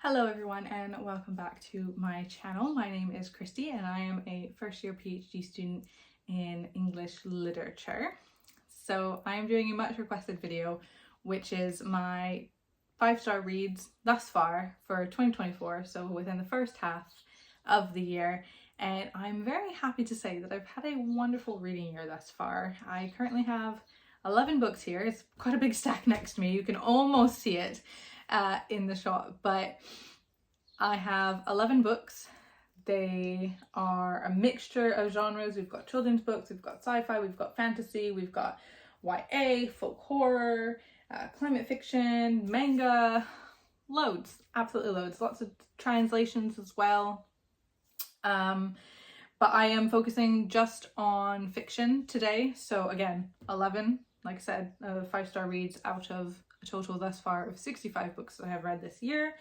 Hello everyone and welcome back to my channel. My name is Christy and I am a first year PhD student in English literature. So I am doing a much requested video which is my 5-star reads thus far for 2024, so within the first half of the year, and I'm very happy to say that I've had a wonderful reading year thus far. I currently have 11 books here. It's quite a big stack next to me. You can almost see it in the shot, but I have 11 books. They are a mixture of genres. We've got children's books, we've got sci-fi, we've got fantasy, we've got YA, folk horror, climate fiction, manga, loads, absolutely loads, lots of translations as well. But I am focusing just on fiction today. So again, 11, like I said, 5-star reads out of a total thus far of 65 books that I have read this year.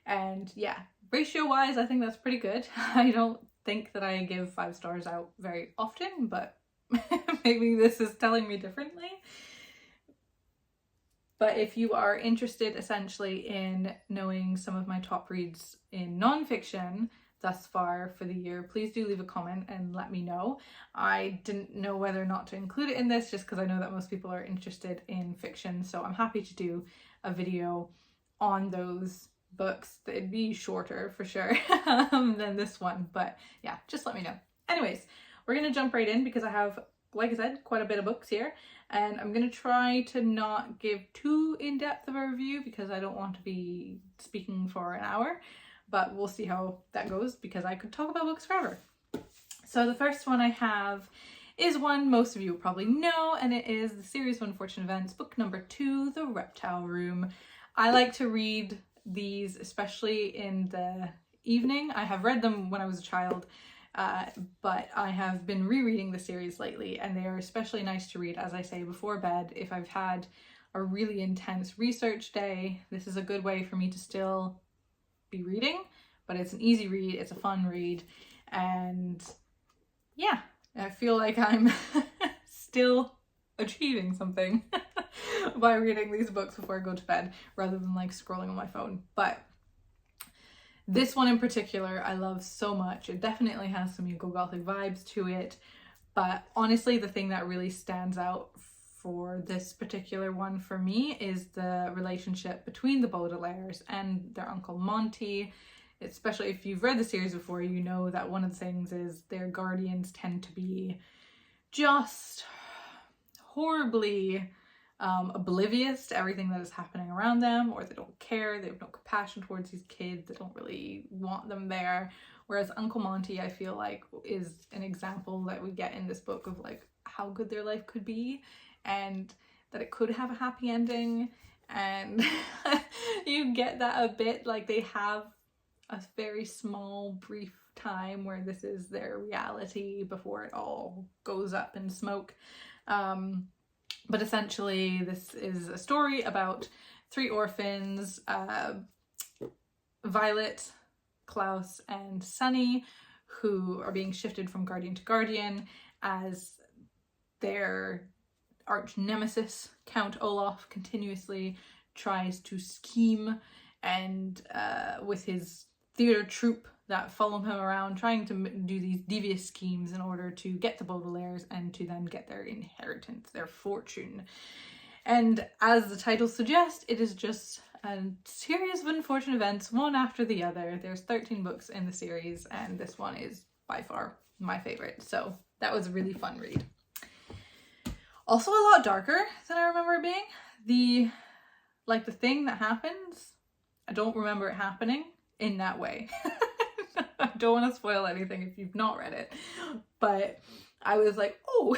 And yeah, ratio wise, I think that's pretty good. I don't think that I give 5 stars out very often, but maybe this is telling me differently. But if you are interested essentially in knowing some of my top reads in non-fiction thus far for the year, please do leave a comment and let me know. I didn't know whether or not to include it in this just because I know that most people are interested in fiction, so I'm happy to do a video on those books. It'd be shorter for sure than this one, but yeah, just let me know. Anyways, we're gonna jump right in because I have, like I said, quite a bit of books here, and I'm gonna try to not give too in-depth of a review because I don't want to be speaking for an hour. But we'll see how that goes because I could talk about books forever. So the first one I have is one most of you will probably know, and it is the series of unfortunate events, book number 2, The Reptile Room. I like to read these especially in the evening. I have read them when I was a child, but I have been rereading the series lately, and they are especially nice to read, as I say, before bed. If I've had a really intense research day, this is a good way for me to still be reading, but it's an easy read, it's a fun read, and yeah, I feel like I'm still achieving something by reading these books before I go to bed rather than like scrolling on my phone. But this one in particular I love so much. It definitely has some Yugo Gothic vibes to it, but honestly the thing that really stands out for this particular one for me is the relationship between the Baudelaires and their uncle Monty. Especially if you've read the series before, you know that one of the things is their guardians tend to be just horribly oblivious to everything that is happening around them, or they don't care, they have no compassion towards these kids, they don't really want them there. Whereas Uncle Monty, I feel like, is an example that we get in this book of like how good their life could be and that it could have a happy ending, and you get that a bit, like they have a very small brief time where this is their reality before it all goes up in smoke. But essentially this is a story about 3 orphans, Violet, Klaus and Sunny, who are being shifted from guardian to guardian as their arch nemesis Count Olaf continuously tries to scheme, and with his theatre troupe that follow him around trying to do these devious schemes in order to get the Baudelaires and to then get their inheritance, their fortune. And as the title suggests, it is just a series of unfortunate events, one after the other. There's 13 books in the series, and this one is by far my favorite, so that was a really fun read. Also a lot darker than I remember it being. The thing that happens, I don't remember it happening in that way. I don't want to spoil anything if you've not read it, but I was like, oh,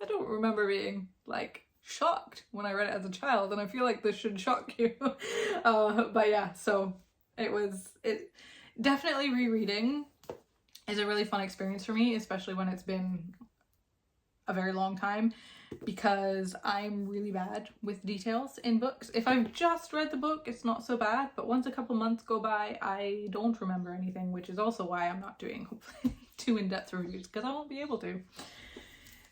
I don't remember being like shocked when I read it as a child, and I feel like this should shock you. But yeah, so it definitely rereading is a really fun experience for me, especially when it's been a very long time, because I'm really bad with details in books. If I've just read the book, it's not so bad, but once a couple months go by, I don't remember anything, which is also why I'm not doing hopefully too in-depth reviews, because I won't be able to.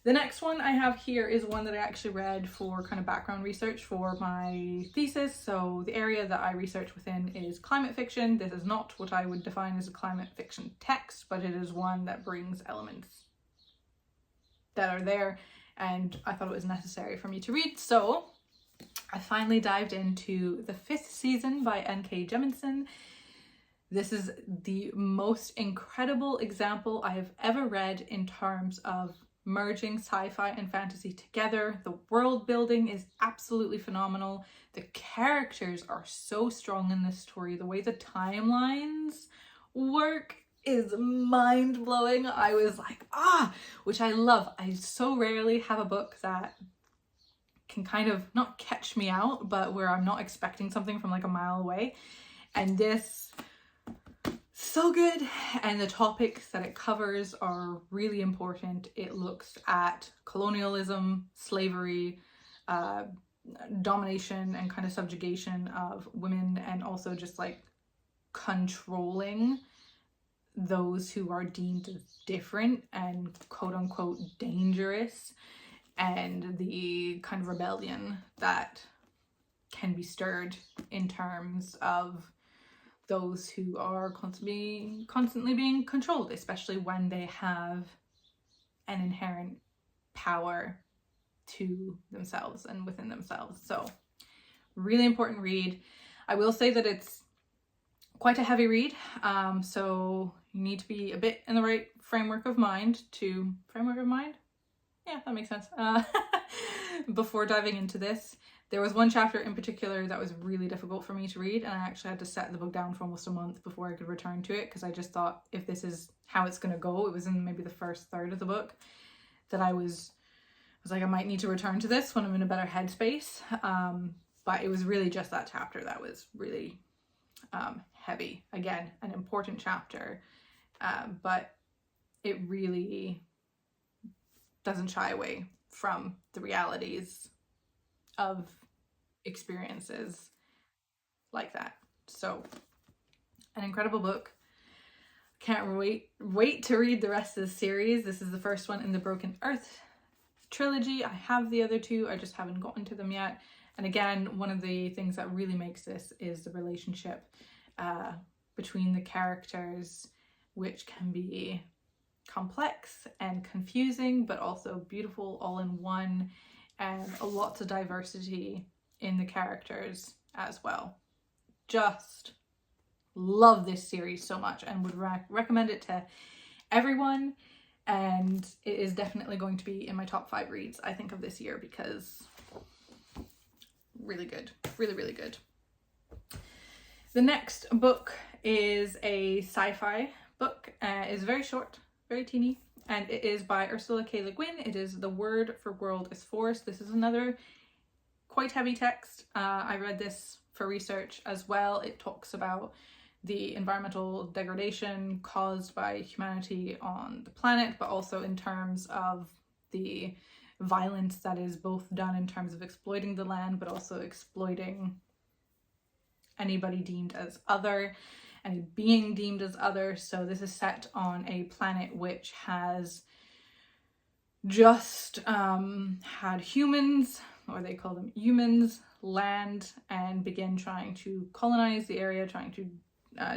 The next one I have here is one that I actually read for kind of background research for my thesis. So the area that I research within is climate fiction. This is not what I would define as a climate fiction text, but it is one that brings elements that are there, and I thought it was necessary for me to read. So I finally dived into the 5th season by N.K. Jemisin. This is the most incredible example I have ever read in terms of merging sci-fi and fantasy together. The world building is absolutely phenomenal. The characters are so strong in this story. The way the timelines work is mind-blowing. I was like, which I love. I so rarely have a book that can kind of not catch me out, but where I'm not expecting something from like a mile away. And this, so good. And the topics that it covers are really important. It looks at colonialism, slavery, domination and kind of subjugation of women, and also just like controlling those who are deemed as different and quote unquote dangerous, and the kind of rebellion that can be stirred in terms of those who are constantly being controlled, especially when they have an inherent power to themselves and within themselves. So really important read. I will say that it's quite a heavy read, so you need to be a bit in the right framework of mind. Yeah, that makes sense. Before diving into this. There was one chapter in particular that was really difficult for me to read, and I actually had to set the book down for almost a month before I could return to it, because I just thought, if this is how it's going to go, it was in maybe the first third of the book, that I was like, I might need to return to this when I'm in a better headspace. But it was really just that chapter that was really heavy. Again, an important chapter, but it really doesn't shy away from the realities of experiences like that. So an incredible book. Can't wait to read the rest of the series. This is the first one in the Broken Earth trilogy. I have the other two, I just haven't gotten to them yet. And again, one of the things that really makes this is the relationship between the characters, which can be complex and confusing, but also beautiful all in one, and lots of diversity in the characters as well. Just love this series so much, and would recommend it to everyone. And it is definitely going to be in my top 5 reads, I think, of this year, because really good, really good. The next book is a sci-fi book. It's very short, very teeny, and it is by Ursula K. Le Guin. It is The Word for World is Force. This is another quite heavy text. I read this for research as well. It talks about the environmental degradation caused by humanity on the planet, but also in terms of the violence that is both done in terms of exploiting the land, but also exploiting anybody deemed as other, any being deemed as other. So this is set on a planet which has just had humans, or they call them humans, land and begin trying to colonize the area, trying to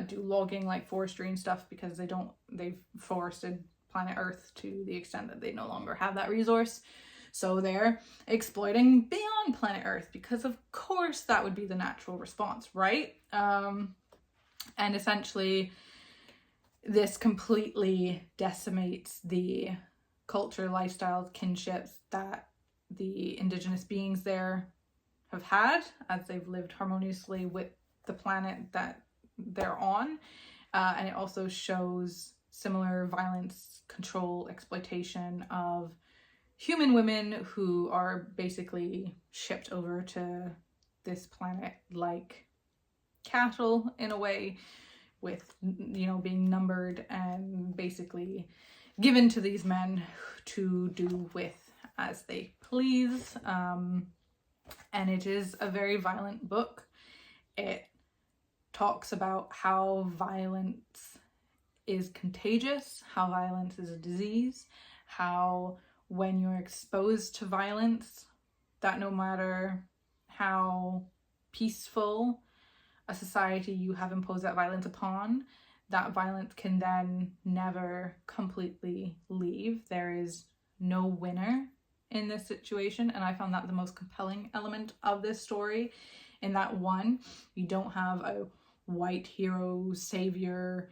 do logging like forestry and stuff, because they've forested planet Earth to the extent that they no longer have that resource. So they're exploiting beyond planet Earth, because of course that would be the natural response, right? And essentially this completely decimates the culture, lifestyle, kinships that the indigenous beings there have had as they've lived harmoniously with the planet that they're on. And it also shows similar violence, control, exploitation of human women who are basically shipped over to this planet like cattle in a way, with, you know, being numbered and basically given to these men to do with as they please. And it is a very violent book. It talks about how violence is contagious, how violence is a disease, how when you're exposed to violence, that no matter how peaceful a society you have imposed that violence upon, that violence can then never completely leave. There is no winner in this situation, and I found that the most compelling element of this story, in that one, you don't have a white hero savior.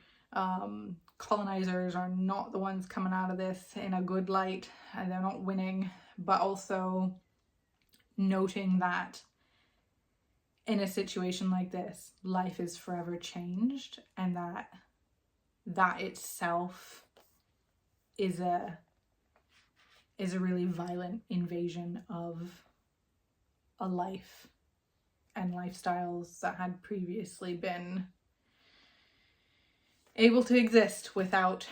Colonizers are not the ones coming out of this in a good light, and they're not winning, but also noting that in a situation like this, life is forever changed, and that itself is a really violent invasion of a life and lifestyles that had previously been able to exist without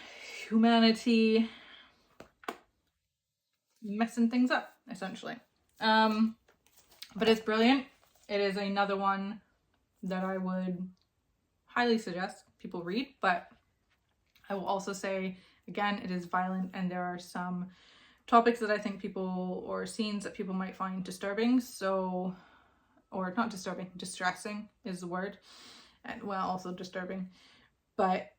humanity messing things up, essentially. But it's brilliant. It is another one that I would highly suggest people read, but I will also say, again, it is violent, and there are some topics that I think people, or scenes that people might find disturbing, so, or not disturbing, distressing is the word, and well, also disturbing. But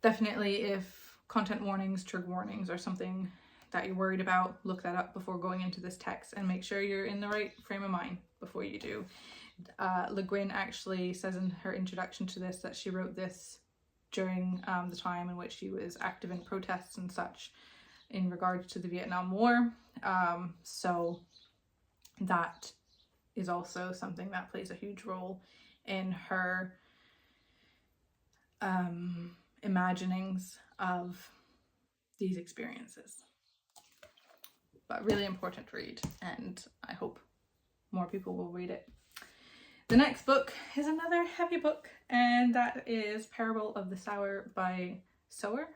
definitely, if content warnings, trigger warnings are something that you're worried about, look that up before going into this text, and make sure you're in the right frame of mind before you do. Guin actually says in her introduction to this that she wrote this during the time in which she was active in protests and such in regards to the Vietnam War. So that is also something that plays a huge role in her imaginings of these experiences. But really important read, and I hope more people will read it. The next book is another heavy book, and that is Parable of the Sower by Sower?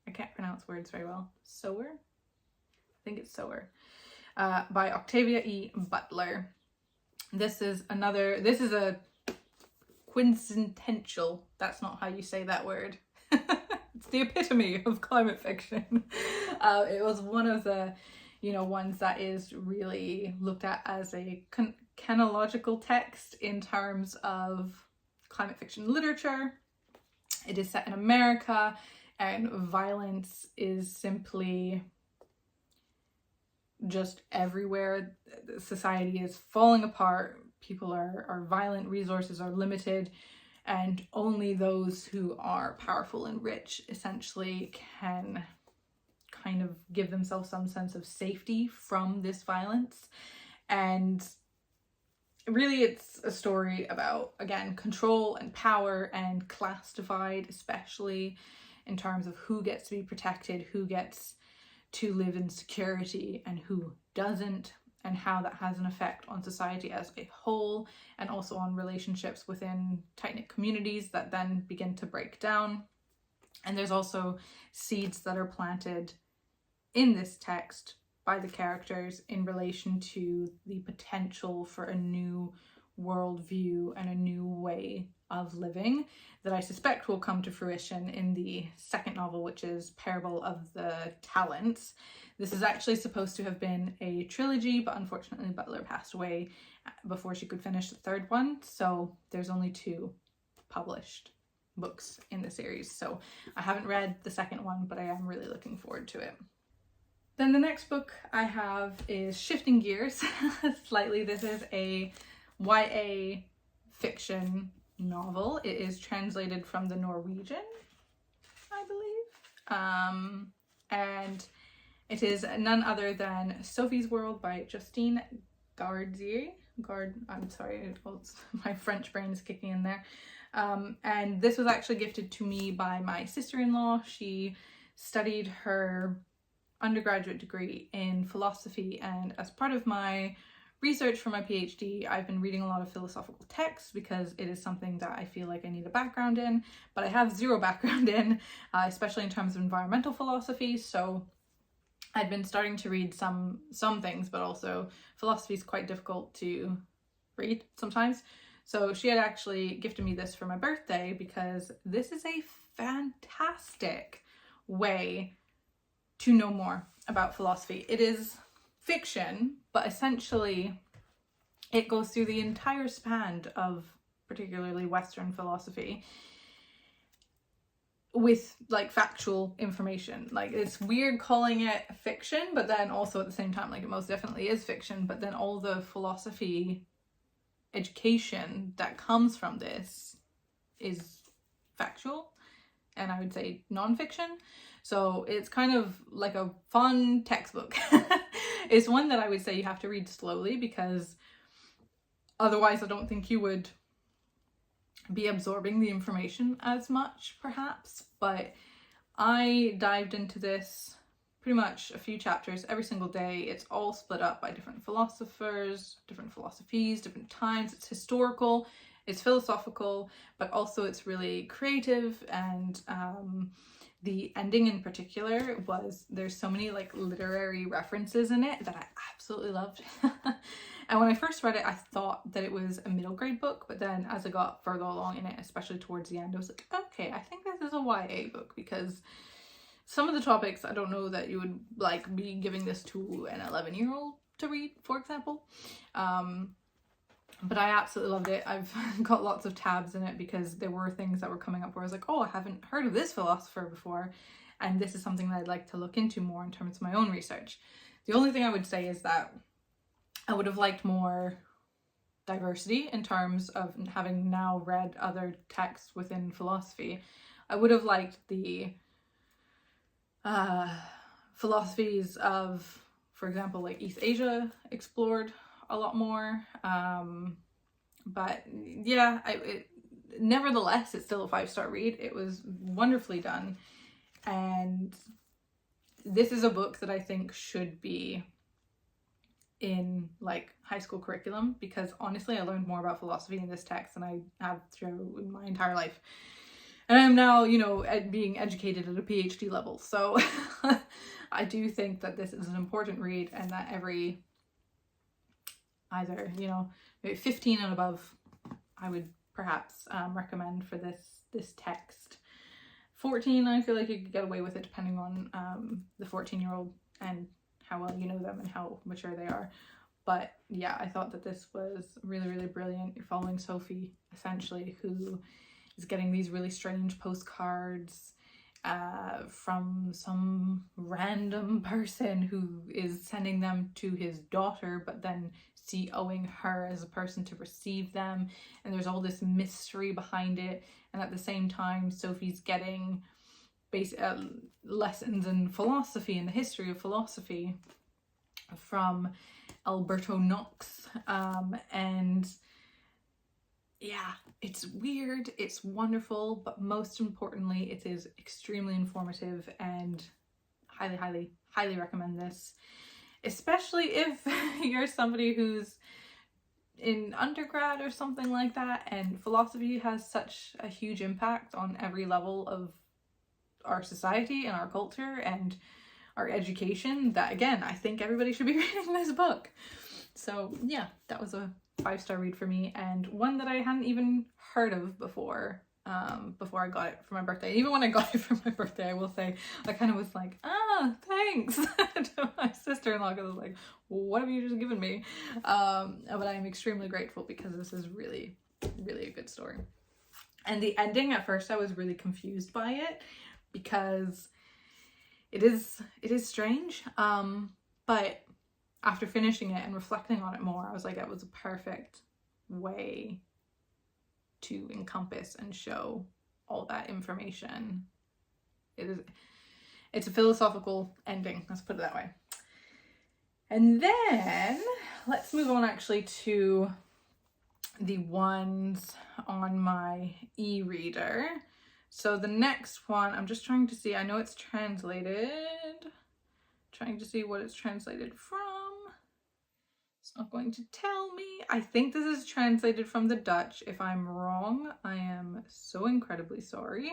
I can't pronounce words very well. Sower? I think it's Sower. By Octavia E. Butler. This is a quintessential, that's not how you say that word. It's the epitome of climate fiction. It was one of the, ones that is really looked at as a canological text in terms of climate fiction literature. It is set in America, and violence is simply just everywhere. Society is falling apart. People are violent, resources are limited, and only those who are powerful and rich essentially can kind of give themselves some sense of safety from this violence. And really, it's a story about, again, control and power and class divide, especially in terms of who gets to be protected, who gets to live in security and who doesn't, and how that has an effect on society as a whole, and also on relationships within tight-knit communities that then begin to break down. And there's also seeds that are planted in this text by the characters in relation to the potential for a new worldview and a new way of living that I suspect will come to fruition in the second novel, which is Parable of the Talents. This is actually supposed to have been a trilogy, but unfortunately Butler passed away before she could finish the third one, so there's only 2 published books in the series. So I haven't read the second one, but I am really looking forward to it. Then the next book I have is shifting gears slightly. This is a YA fiction novel. It is translated from the Norwegian, I believe. And it is none other than Sophie's World by Jostein Gaarder. I'm sorry, my French brain is kicking in there. And this was actually gifted to me by my sister-in-law. She studied her undergraduate degree in philosophy, and as part of my research for my PhD, I've been reading a lot of philosophical texts because it is something that I feel like I need a background in, but I have zero background in, especially in terms of environmental philosophy. So I'd been starting to read some things, but also philosophy is quite difficult to read sometimes. So she had actually gifted me this for my birthday because this is a fantastic way to know more about philosophy. It is fiction, but essentially it goes through the entire span of particularly Western philosophy with like factual information. Like, it's weird calling it fiction, but then also at the same time, like, it most definitely is fiction, but then all the philosophy education that comes from this is factual, and I would say non-fiction. So it's kind of like a fun textbook. It's one that I would say you have to read slowly, because otherwise I don't think you would be absorbing the information as much, perhaps. But I dived into this pretty much a few chapters every single day. It's all split up by different philosophers, different philosophies, different times. It's historical, it's philosophical, but also it's really creative. And the ending in particular was, there's so many like literary references in it that I absolutely loved. And when I first read it, I thought that it was a middle grade book, but then as I got further along in it, especially towards the end, I was like, okay, I think this is a YA book, because some of the topics, I don't know that you would like be giving this to an 11-year-old to read, for example. But I absolutely loved it. I've got lots of tabs in it because there were things that were coming up where I was like, oh, I haven't heard of this philosopher before, and this is something that I'd like to look into more in terms of my own research. The only thing I would say is that I would have liked more diversity in terms of having now read other texts within philosophy. I would have liked the philosophies of, for example, like East Asia explored a lot more. But yeah, nevertheless, it's still a 5-star read. It was wonderfully done. And this is a book that I think should be in like high school curriculum, because honestly I learned more about philosophy in this text than I have through my entire life, and I'm now, you know, being educated at a PhD level. So I do think that this is an important read, and that every either, you know, maybe 15 and above, I would perhaps recommend for this text. 14, I feel like you could get away with it depending on the 14-year-old and how well you know them and how mature they are. But yeah, I thought that this was really, really brilliant. You're following Sophie, essentially, who is getting these really strange postcards from some random person who is sending them to his daughter, but then COing her as a person to receive them. And there's all this mystery behind it. And at the same time, Sophie's getting basic lessons in philosophy and the history of philosophy from Alberto Knox. And yeah, it's weird, it's wonderful, but most importantly, it is extremely informative, and highly recommend this, especially if you're somebody who's in undergrad or something like that, and philosophy has such a huge impact on every level of our society and our culture and our education, that again, I think everybody should be reading this book. So yeah, that was a 5-star read for me, and one that I hadn't even heard of before I got it for my birthday. Even when I got it for my birthday, I will say, I kind of was like, thanks to my sister-in-law, because I was like, what have you just given me? But I'm extremely grateful, because this is really, really a good story. And the ending, at first I was really confused by it, because it is strange, but after finishing it and reflecting on it more, I was like, that was a perfect way to encompass and show all that information. It's a philosophical ending, let's put it that way. And then let's move on actually to the ones on my e-reader. So the next one, I'm just trying to see, I know it's translated, trying to see what it's translated from. It's not going to tell me. I think this is translated from the Dutch. If I'm wrong, I am so incredibly sorry.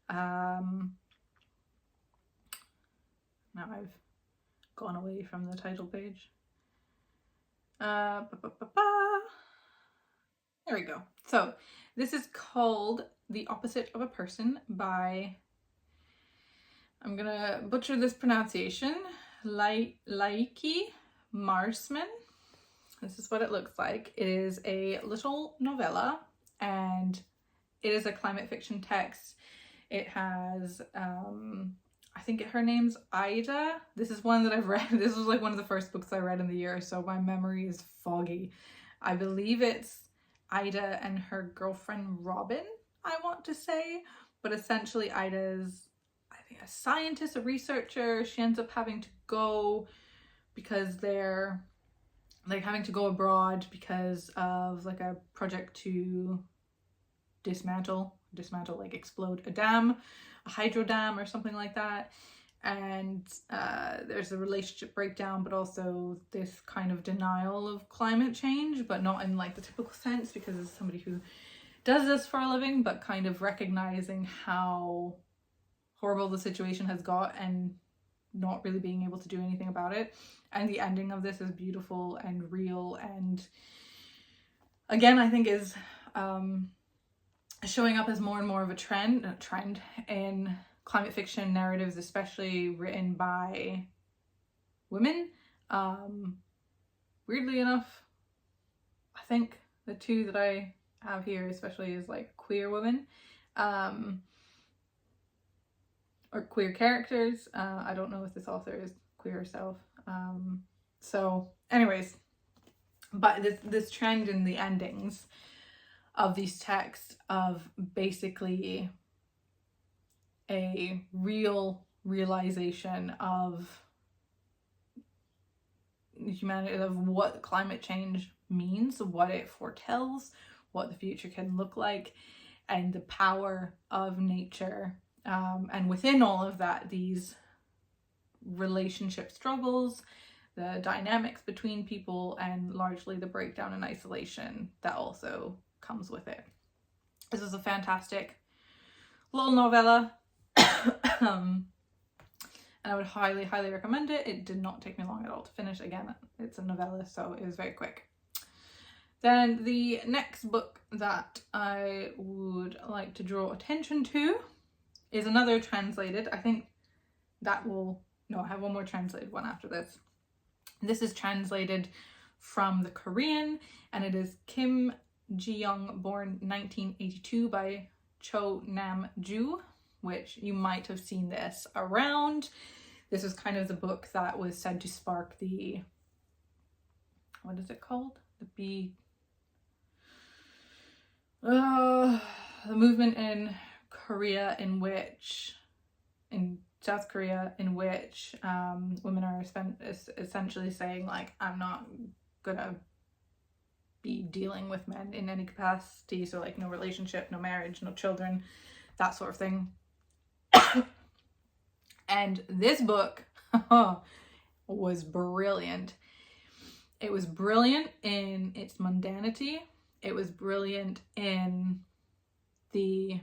Now I've gone away from the title page. There we go. So this is called The Opposite of a Person by I'm gonna butcher this pronunciation. Lieke Marsman. This is what it looks like. It is a little novella, and it is a climate fiction text. It has, I think her name's Ida. This is one that I've read. This was like one of the first books I read in the year, so my memory is foggy. I believe it's Ida and her girlfriend Robin, I want to say. But essentially Ida's, I think, a scientist, a researcher. She ends up having to go because they're like having to go abroad because of like a project to dismantle, like explode a dam, a hydro dam or something like that. And there's a relationship breakdown, but also this kind of denial of climate change, but not in like the typical sense, because it's somebody who does this for a living, but kind of recognizing how horrible the situation has got and not really being able to do anything about it. And the ending of this is beautiful and real, and again I think is showing up as more and more of a trend in climate fiction narratives, especially written by women. Weirdly enough, I think the two that I have here especially is like queer women, or queer characters. I don't know if this author is queer herself. So anyways, but this trend in the endings of these texts of basically a realization of humanity, of what climate change means, what it foretells, what the future can look like, and the power of nature. And within all of that, these relationship struggles, the dynamics between people, and largely the breakdown and isolation that also comes with it. This is a fantastic little novella. And I would highly recommend it. It did not take me long at all to finish. Again, it's a novella, so it was very quick. Then the next book that I would like to draw attention to is another translated. I think that will, no, I have one more translated one after this. This is translated from the Korean, and it is Kim Jiyoung, born 1982, by Cho Nam-Joo, which you might have seen this around. This was kind of the book that was said to spark the, what is it called? The movement in Korea, in South Korea, in which women are essentially saying like, I'm not gonna be dealing with men in any capacity, so like no relationship, no marriage, no children, that sort of thing. And this book was brilliant. It was brilliant in its mundanity. It was brilliant in the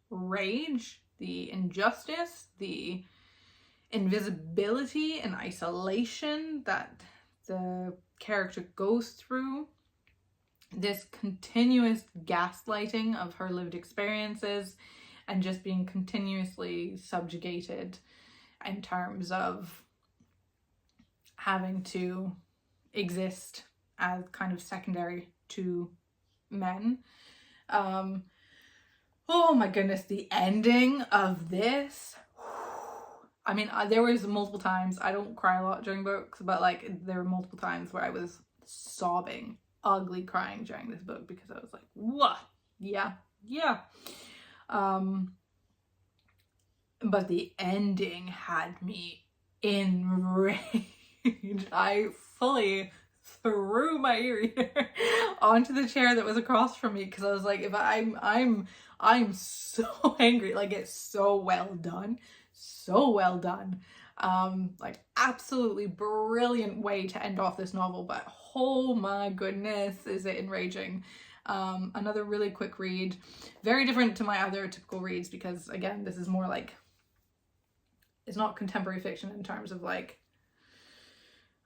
rage, the injustice, the invisibility and isolation that the character goes through. This continuous gaslighting of her lived experiences, and just being continuously subjugated in terms of having to exist as kind of secondary to men. Oh my goodness, the ending of this. I mean, there was multiple times, I don't cry a lot during books, but like there were multiple times where I was sobbing, ugly crying during this book, because I was like, what? Yeah. But the ending had me enraged. I fully threw my ear onto the chair that was across from me, because I was like, if I'm so angry. Like, it's so well done, like absolutely brilliant way to end off this novel, but oh my goodness, is it enraging. Another really quick read, very different to my other typical reads, because again, this is more like, it's not contemporary fiction in terms of like,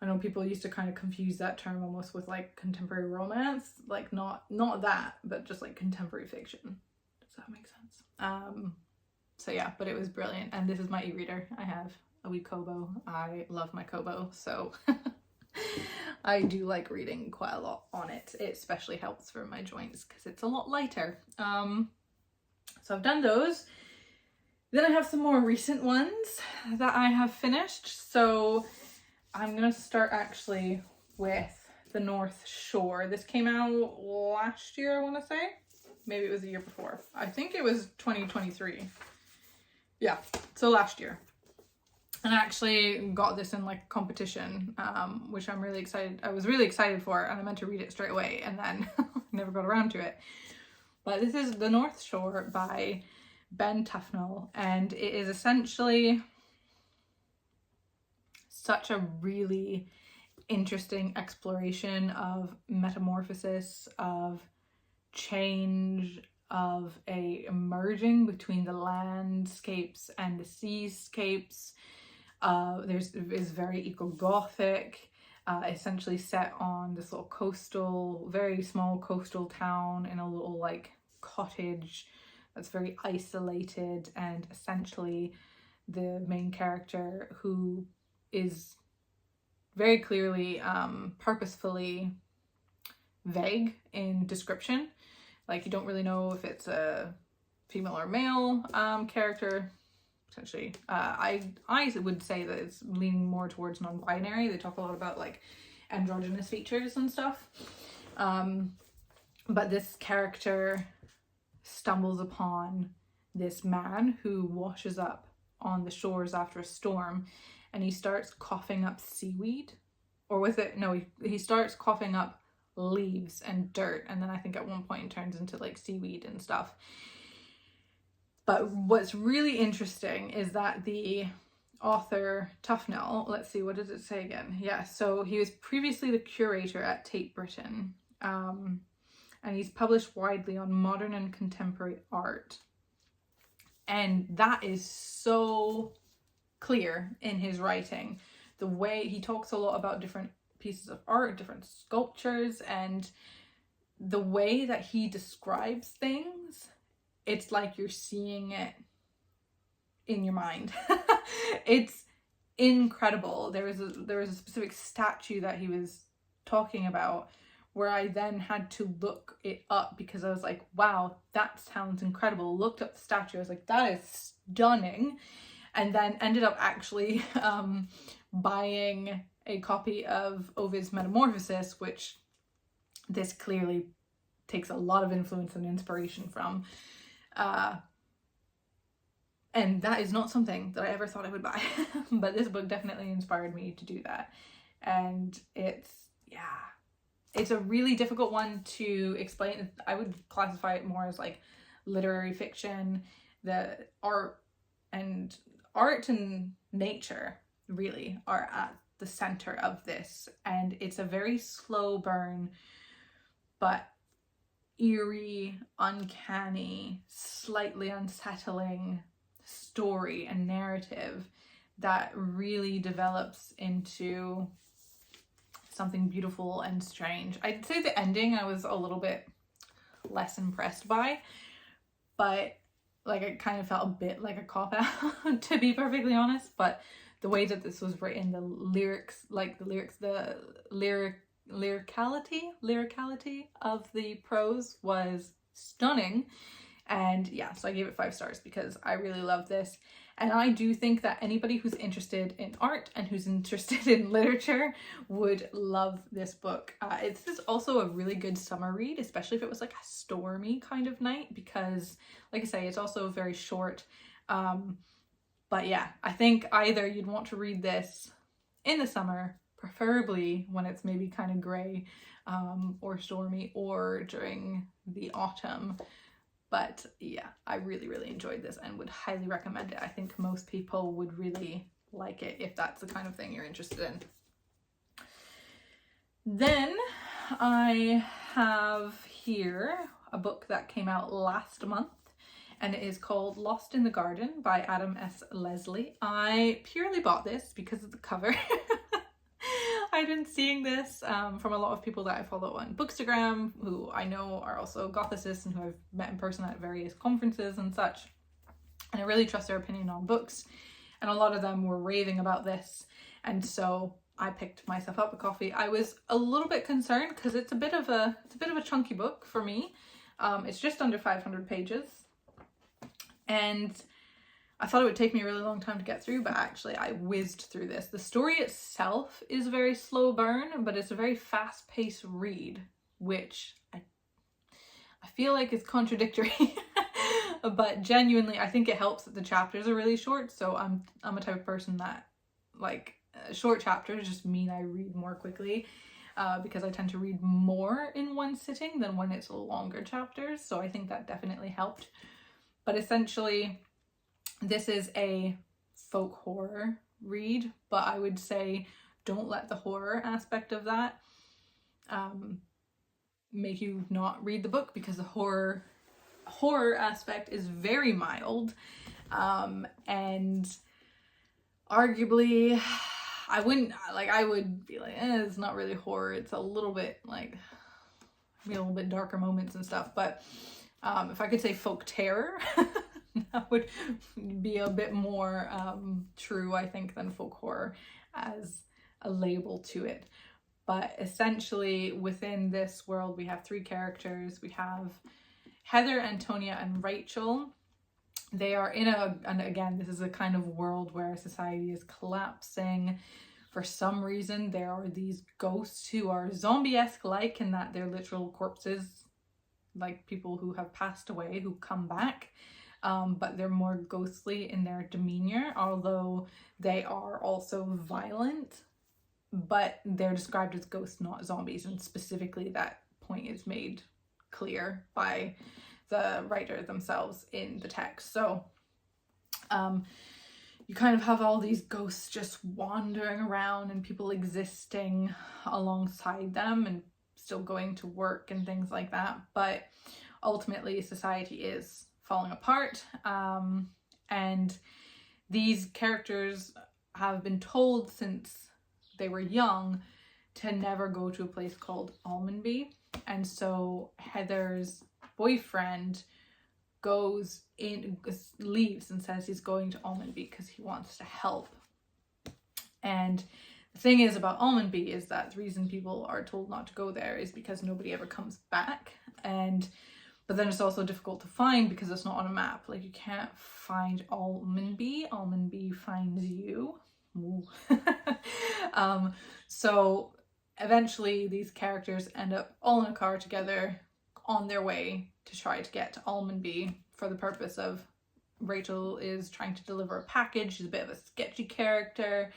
I know people used to kind of confuse that term almost with like contemporary romance, like not that, but just like contemporary fiction. Does that make sense? So yeah, but it was brilliant. And this is my e-reader. I have a wee Kobo. I love my Kobo, so I do like reading quite a lot on it. It especially helps for my joints because it's a lot lighter. So I've done those. Then I have some more recent ones that I have finished. So I'm gonna start actually with The North Shore. This came out last year, I want to say. Maybe it was the year before. I think it was 2023. Yeah, so last year. And I actually got this in like competition, which I'm really excited. I was really excited for, and I meant to read it straight away, and then never got around to it. But this is The North Shore by Ben Tufnell, and it is essentially such a really interesting exploration of metamorphosis, of change, of a merging between the landscapes and the seascapes. Is very eco-gothic, essentially set on this little coastal, very small coastal town in a little like cottage that's very isolated, and essentially the main character, who is very clearly purposefully vague in description. Like, you don't really know if it's a female or male character. Potentially, I would say that it's leaning more towards non-binary. They talk a lot about like androgynous features and stuff. But this character stumbles upon this man who washes up on the shores after a storm, and he starts coughing up seaweed, or was it, no, he starts coughing up leaves and dirt, and then I think at one point it turns into like seaweed and stuff. But what's really interesting is that the author, Tufnell, let's see, what does it say again? Yeah, so he was previously the curator at Tate Britain, and he's published widely on modern and contemporary art. And that is so clear in his writing. The way he talks a lot about different pieces of art, different sculptures, and the way that he describes things, it's like you're seeing it in your mind. It's incredible. There was a specific statue that he was talking about where I then had to look it up because I was like, wow, that sounds incredible. Looked up the statue. I was like, that is stunning. And then ended up actually buying a copy of Ovid's Metamorphosis, which this clearly takes a lot of influence and inspiration from. And that is not something that I ever thought I would buy, but this book definitely inspired me to do that. And it's a really difficult one to explain. I would classify it more as like literary fiction. The art and nature really are at the center of this, and it's a very slow burn, but eerie, uncanny, slightly unsettling story and narrative that really develops into something beautiful and strange. I'd say the ending I was a little bit less impressed by, but like it kind of felt a bit like a cop-out to be perfectly honest. But the way that this was written, the lyricality of the prose was stunning. And yeah, so I gave it 5 stars because I really love this. And I do think that anybody who's interested in art and who's interested in literature would love this book. This is also a really good summer read, especially if it was like a stormy kind of night, because like I say, it's also very short. But yeah, I think either you'd want to read this in the summer, preferably when it's maybe kind of grey or stormy, or during the autumn. But yeah, I really, really enjoyed this and would highly recommend it. I think most people would really like it if that's the kind of thing you're interested in. Then I have here a book that came out last month, and it is called Lost in the Garden by Adam S. Leslie. I purely bought this because of the cover. I've been seeing this from a lot of people that I follow on Bookstagram, who I know are also gothicists and who I've met in person at various conferences and such. and I really trust their opinion on books, and a lot of them were raving about this, and so I picked myself up a copy. I was a little bit concerned because it's a bit of a chunky book for me. It's just under 500 pages, and I thought it would take me a really long time to get through, but actually I whizzed through this. The story itself is a very slow burn, but it's a very fast-paced read, which I feel like is contradictory. But genuinely, I think it helps that the chapters are really short. So I'm a type of person that, like, short chapters just mean I read more quickly, because I tend to read more in one sitting than when it's longer chapters. So I think that definitely helped. But essentially, this is a folk horror read, but I would say don't let the horror aspect of that make you not read the book, because the horror aspect is very mild, and arguably I would be like, it's not really horror, it's a little bit like maybe a little bit darker moments and stuff, but if I could say folk terror that would be a bit more true, I think, than folk horror as a label to it. But essentially within this world we have three characters. We have Heather, Antonia, and Rachel. They are in and again, this is a kind of world where society is collapsing. For some reason, there are these ghosts who are zombie-esque, like, in that they're literal corpses, like people who have passed away, who come back. But they're more ghostly in their demeanor, although they are also violent. But they're described as ghosts, not zombies, and specifically that point is made clear by the writer themselves in the text. So you kind of have all these ghosts just wandering around and people existing alongside them and still going to work and things like that. But ultimately society is falling apart, and these characters have been told since they were young to never go to a place called Almondby. And so Heather's boyfriend leaves and says he's going to Almondby because he wants to help. And the thing is about Almondby is that the reason people are told not to go there is because nobody ever comes back. But then it's also difficult to find because it's not on a map. Like, you can't find Almondby. Almondby finds you. So eventually these characters end up all in a car together on their way to try to get to Almondby for the purpose of Rachel is trying to deliver a package. She's a bit of a sketchy character,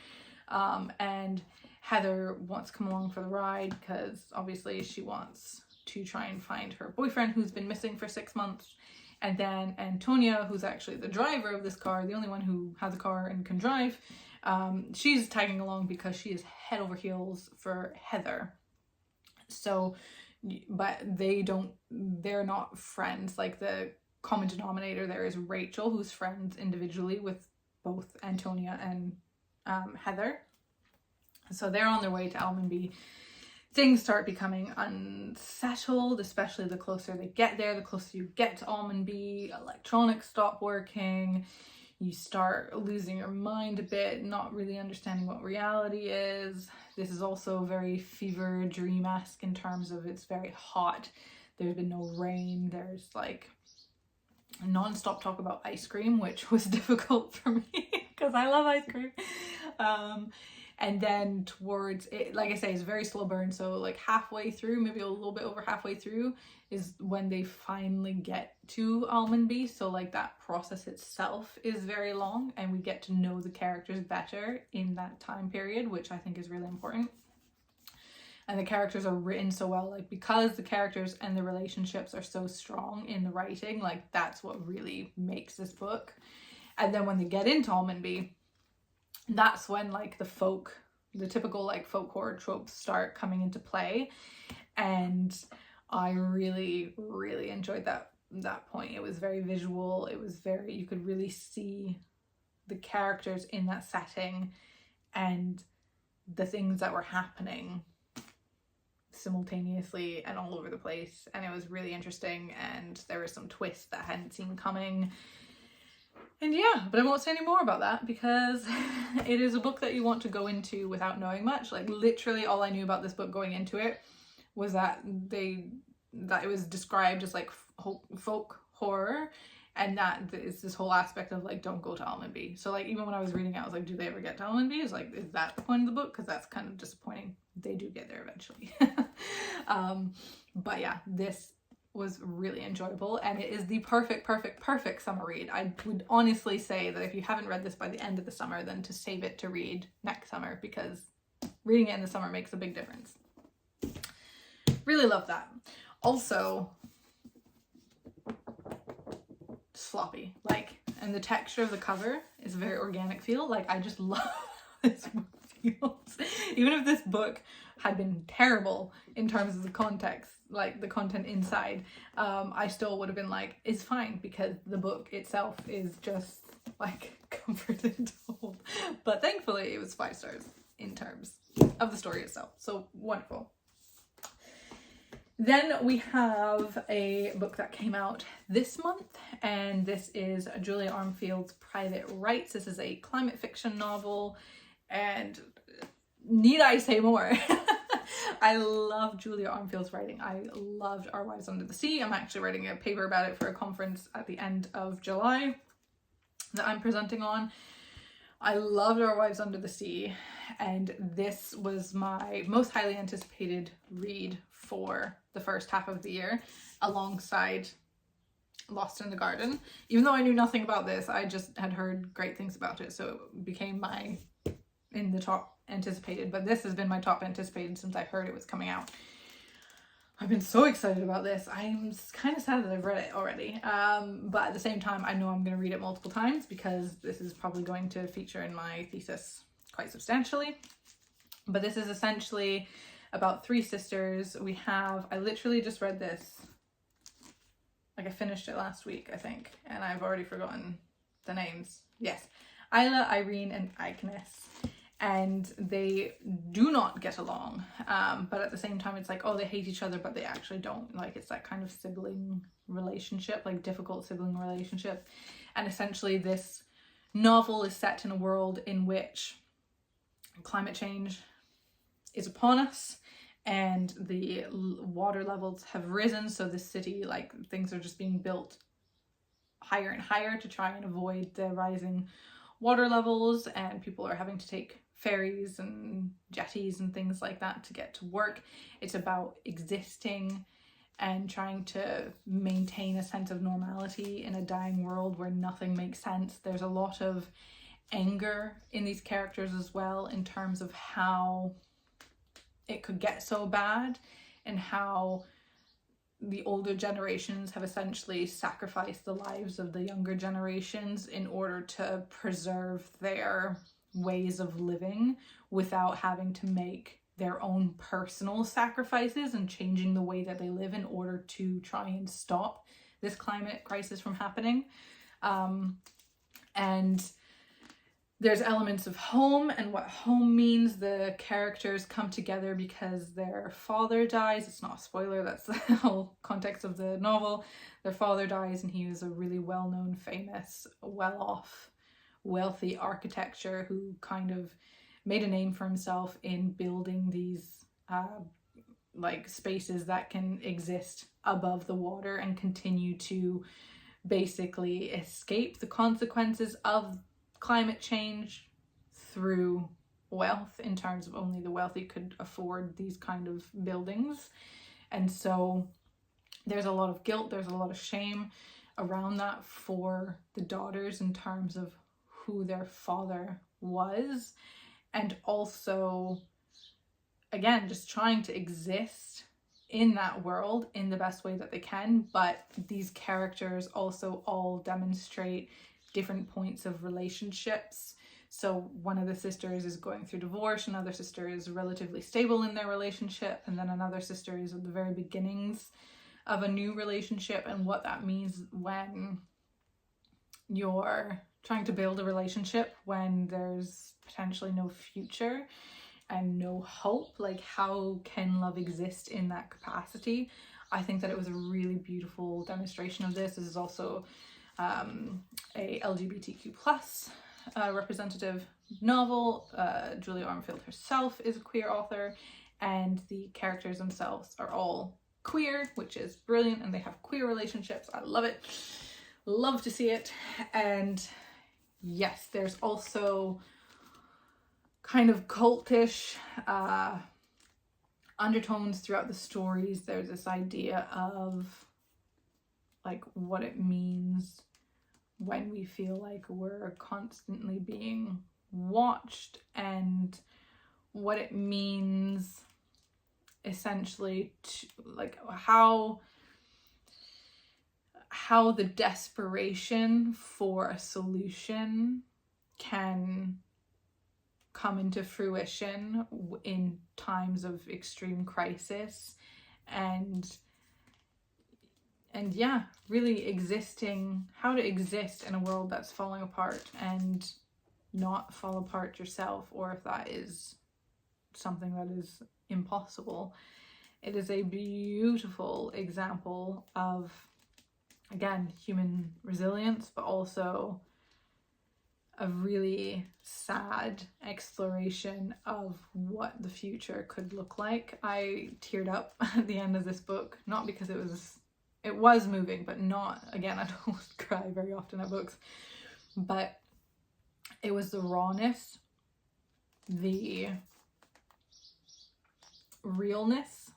and Heather wants to come along for the ride because obviously she wants to try and find her boyfriend who's been missing for 6 months. And then Antonia, who's actually the driver of this car, the only one who has a car and can drive, she's tagging along because she is head over heels for Heather. So, but they're not friends. Like, the common denominator there is Rachel, who's friends individually with both Antonia and Heather. So they're on their way to Almondby. Things start becoming unsettled, especially the closer they get there. The closer you get to Almondby, electronics stop working. You start losing your mind a bit, not really understanding what reality is. This is also very fever dream-esque in terms of it's very hot. There's been no rain. There's like non-stop talk about ice cream, which was difficult for me because I love ice cream. And then towards it, like I say, it's very slow burn. So like halfway through, maybe a little bit over halfway through, is when they finally get to Almondby. So like that process itself is very long, and we get to know the characters better in that time period, which I think is really important. And the characters are written so well, like, because the characters and the relationships are so strong in the writing, like that's what really makes this book. And then when they get into Almondby, that's when like the typical like folk horror tropes start coming into play. And I really, really enjoyed that point. It was very visual. It was very, you could really see the characters in that setting and the things that were happening simultaneously and all over the place. And it was really interesting, and there were some twists that I hadn't seen coming. And yeah, but I won't say any more about that because it is a book that you want to go into without knowing much. Like literally all I knew about this book going into it was that it was described as like folk horror, and that is this whole aspect of like, don't go to Almondby. So like even when I was reading it, I was like, do they ever get to Almondby? Is that the point of the book? Because that's kind of disappointing. They do get there eventually. But yeah, this was really enjoyable, and it is the perfect summer read. I would honestly say that if you haven't read this by the end of the summer, then to save it to read next summer, because reading it in the summer makes a big difference. Really love that. Also, sloppy, like, and the texture of the cover is a very organic feel. Like, I just love this book feels. Even if this book had been terrible in terms of the context, like the content inside, I still would have been like, it's fine, because the book itself is just like comforting to hold. But thankfully it was 5 stars in terms of the story itself. So wonderful. Then we have a book that came out this month, and this is Julia Armfield's Private Rites. This is a climate fiction novel, and need I say more? I love Julia Armfield's writing. I loved Our Wives Under the Sea. I'm actually writing a paper about it for a conference at the end of July that I'm presenting on. I loved Our Wives Under the Sea, and this was my most highly anticipated read for the first half of the year, alongside Lost in the Garden. Even though I knew nothing about this, I just had heard great things about it, so it became in the top anticipated. But this has been my top anticipated since I heard it was coming out. I've been so excited about this. I'm kind of sad that I've read it already, but at the same time I know I'm going to read it multiple times, because this is probably going to feature in my thesis quite substantially. But this is essentially about 3 sisters. I literally just read this, like I finished it last week I think, and I've already forgotten the names. Yes, Isla, Irene and Agnes. And they do not get along, but at the same time it's like, oh, they hate each other, but they actually don't. Like, it's that kind of sibling relationship, like difficult sibling relationship. And essentially this novel is set in a world in which climate change is upon us, and the water levels have risen. So the city, like, things are just being built higher and higher to try and avoid the rising water levels, and people are having to take ferries and jetties and things like that to get to work. It's about existing and trying to maintain a sense of normality in a dying world where nothing makes sense. There's a lot of anger in these characters as well, in terms of how it could get so bad, and how the older generations have essentially sacrificed the lives of the younger generations in order to preserve their ways of living without having to make their own personal sacrifices and changing the way that they live in order to try and stop this climate crisis from happening. And there's elements of home and what home means. The characters come together because their father dies. It's not a spoiler, that's the whole context of the novel. Their father dies, and he was a really well-known, famous, well-off, wealthy architecture who kind of made a name for himself in building these like spaces that can exist above the water and continue to basically escape the consequences of climate change through wealth, in terms of only the wealthy could afford these kind of buildings. And so there's a lot of guilt, there's a lot of shame around that for the daughters in terms of who their father was, and also again just trying to exist in that world in the best way that they can. But these characters also all demonstrate different points of relationships. So one of the sisters is going through divorce, another sister is relatively stable in their relationship, and then another sister is at the very beginnings of a new relationship, and what that means when you're trying to build a relationship when there's potentially no future and no hope. Like, how can love exist in that capacity? I think that it was a really beautiful demonstration of this. This is also a LGBTQ plus representative novel. Julia Armfield herself is a queer author, and the characters themselves are all queer, which is brilliant, and they have queer relationships. I love it. Love to see it. And yes, there's also kind of cultish undertones throughout the stories. There's this idea of like what it means when we feel like we're constantly being watched, and what it means essentially to like how the desperation for a solution can come into fruition in times of extreme crisis, and yeah, really how to exist in a world that's falling apart and not fall apart yourself, or if that is something that is impossible. It is a beautiful example of, again, human resilience, but also a really sad exploration of what the future could look like. I teared up at the end of this book, not because it was moving, but not, again, I don't cry very often at books, but it was the rawness, the realness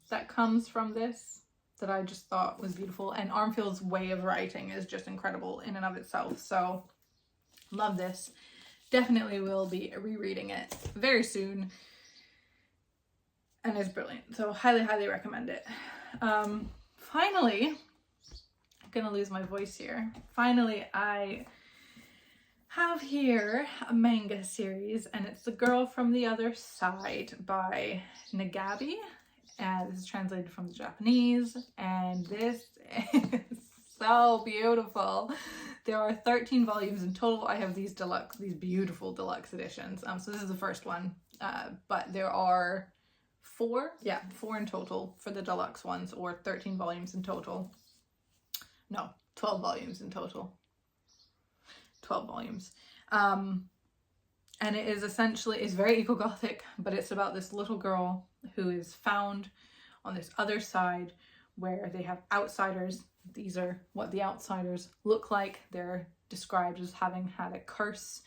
that comes from this that I just thought was beautiful. And Armfield's way of writing is just incredible in and of itself. So love this. Definitely will be rereading it very soon. And it's brilliant. So highly, highly recommend it. Finally, I'm gonna lose my voice here. Finally, I have here a manga series, and it's The Girl from the Other Side by Nagabe. This is translated from the Japanese, and this is so beautiful. There are 13 volumes in total. I have these beautiful deluxe editions. So this is the first one, but there are four in total for the deluxe ones, or 13 volumes in total. No, 12 volumes in total. 12 volumes. And it is essentially, it's very eco-gothic, but it's about this little girl who is found on this other side where they have outsiders. These are what the outsiders look like. They're described as having had a curse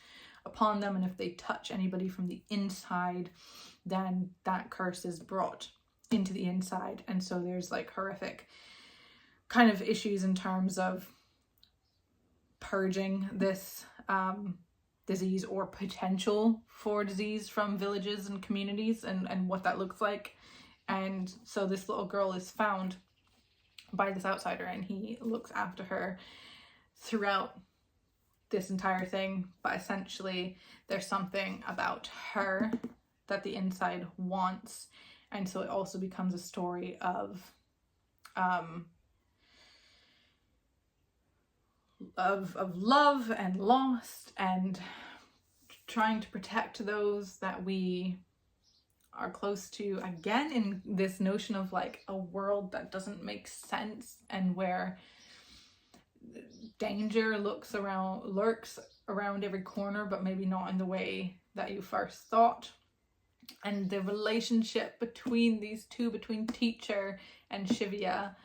upon them, and if they touch anybody from the inside, then that curse is brought into the inside. And so there's like horrific kind of issues in terms of purging this disease or potential for disease from villages and communities, and what that looks like. And so this little girl is found by this outsider, and he looks after her throughout this entire thing. But essentially there's something about her that the inside wants, and so it also becomes a story of love and loss, and trying to protect those that we are close to, again, in this notion of like a world that doesn't make sense, and where danger lurks around every corner, but maybe not in the way that you first thought. And the relationship between these two, between teacher and Shivia,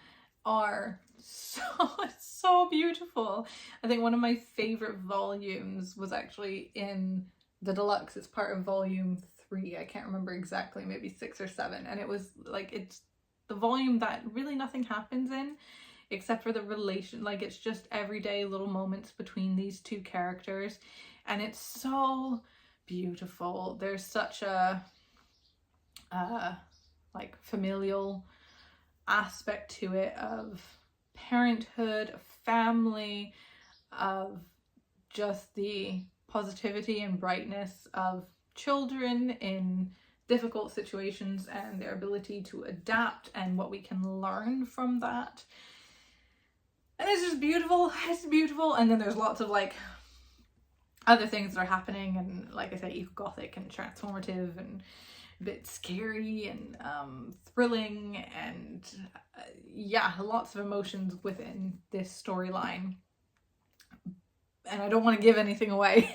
are so beautiful. I think one of my favorite volumes was actually in the deluxe. It's part of volume 3. I can't remember exactly, maybe 6 or 7. And it was like, it's the volume that really nothing happens in except for the relation. Like, it's just everyday little moments between these two characters, and it's so beautiful. There's such a like familial aspect to it, of parenthood, of family, of just the positivity and brightness of children in difficult situations, and their ability to adapt, and what we can learn from that. And it's just beautiful. It's beautiful. And then there's lots of like other things that are happening, and like I said, eco-gothic and transformative and a bit scary and thrilling, and yeah, lots of emotions within this storyline. and I don't want to give anything away.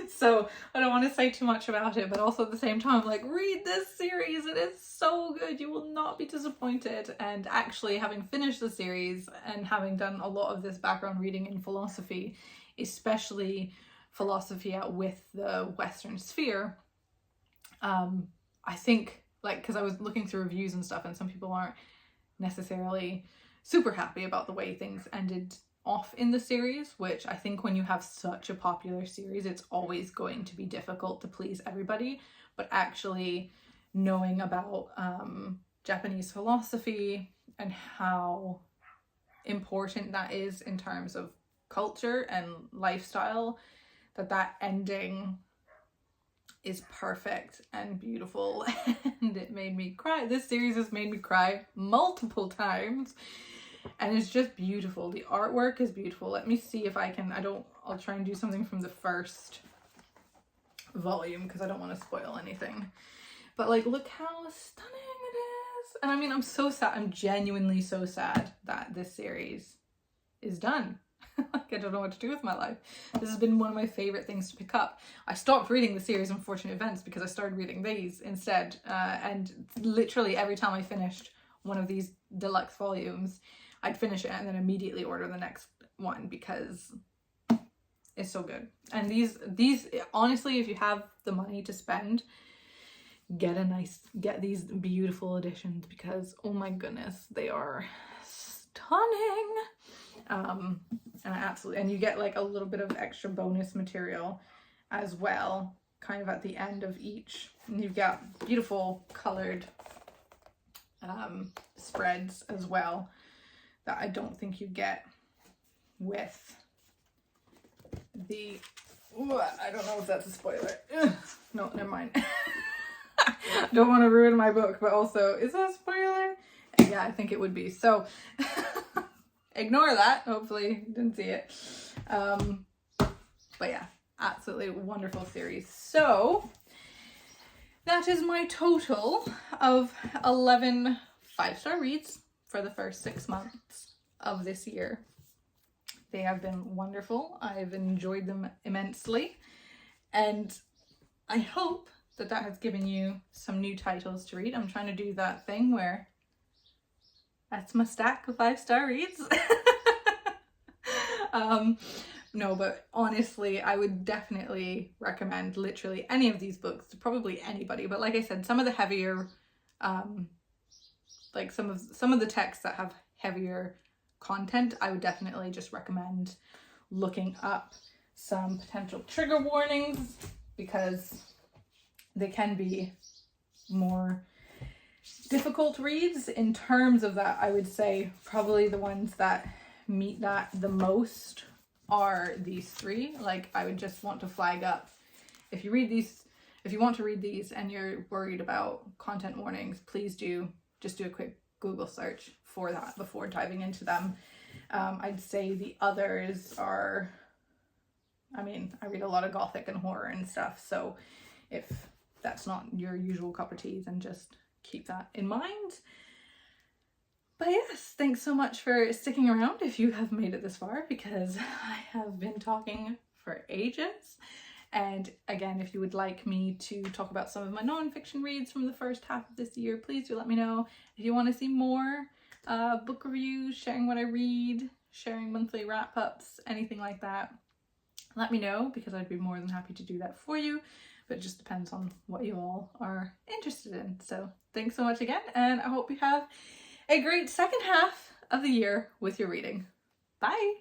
So I don't want to say too much about it, but also at the same time, like, read this series. It is so good. You will not be disappointed. And actually, having finished the series and having done a lot of this background reading in philosophy, especially philosophy out with the Western sphere, I think, like, because I was looking through reviews and stuff, and some people aren't necessarily super happy about the way things ended off in the series, which I think when you have such a popular series, it's always going to be difficult to please everybody. But actually knowing about Japanese philosophy and how important that is in terms of culture and lifestyle, that ending is perfect and beautiful, and it made me cry. This series has made me cry multiple times, and it's just beautiful. The artwork is beautiful. Let me see if I can, I'll try and do something from the first volume because I don't want to spoil anything. But like, look how stunning it is. And I mean, I'm so sad. I'm genuinely so sad that this series is done. Like, I don't know what to do with my life. This has been one of my favorite things to pick up. I stopped reading the series Unfortunate Events because I started reading these instead. And literally every time I finished one of these deluxe volumes, I'd finish it and then immediately order the next one because it's so good. And these honestly, if you have the money to spend, get these beautiful editions because, oh my goodness, they are stunning. And you get like a little bit of extra bonus material as well, kind of at the end of each. And you've got beautiful colored spreads as well that I don't think you get with the, I don't know if that's a spoiler. Ugh, no, never mind. Don't want to ruin my book, but also, is that a spoiler? Yeah, I think it would be. So ignore that. Hopefully you didn't see it. But yeah, absolutely wonderful series. So that is my total of 11 5-star reads for the first 6 months of this year. They have been wonderful. I've enjoyed them immensely. And I hope that has given you some new titles to read. I'm trying to do that thing where that's my stack of 5-star reads. No, but honestly, I would definitely recommend literally any of these books to probably anybody. But like I said, some of the heavier, like some of the texts that have heavier content, I would definitely just recommend looking up some potential trigger warnings because they can be more difficult reads. In terms of that, I would say probably the ones that meet that the most are these three. Like, I would just want to flag up, if you want to read these and you're worried about content warnings, please just do a quick Google search for that before diving into them. I'd say the others are, I mean, I read a lot of gothic and horror and stuff, so if that's not your usual cup of tea, then just keep that in mind. But yes, thanks so much for sticking around if you have made it this far, because I have been talking for ages. And again, if you would like me to talk about some of my non-fiction reads from the first half of this year, please do let me know. If you want to see more book reviews, sharing what I read, sharing monthly wrap-ups, anything like that, let me know, because I'd be more than happy to do that for you. But it just depends on what you all are interested in. So thanks so much again, and I hope you have a great second half of the year with your reading. Bye!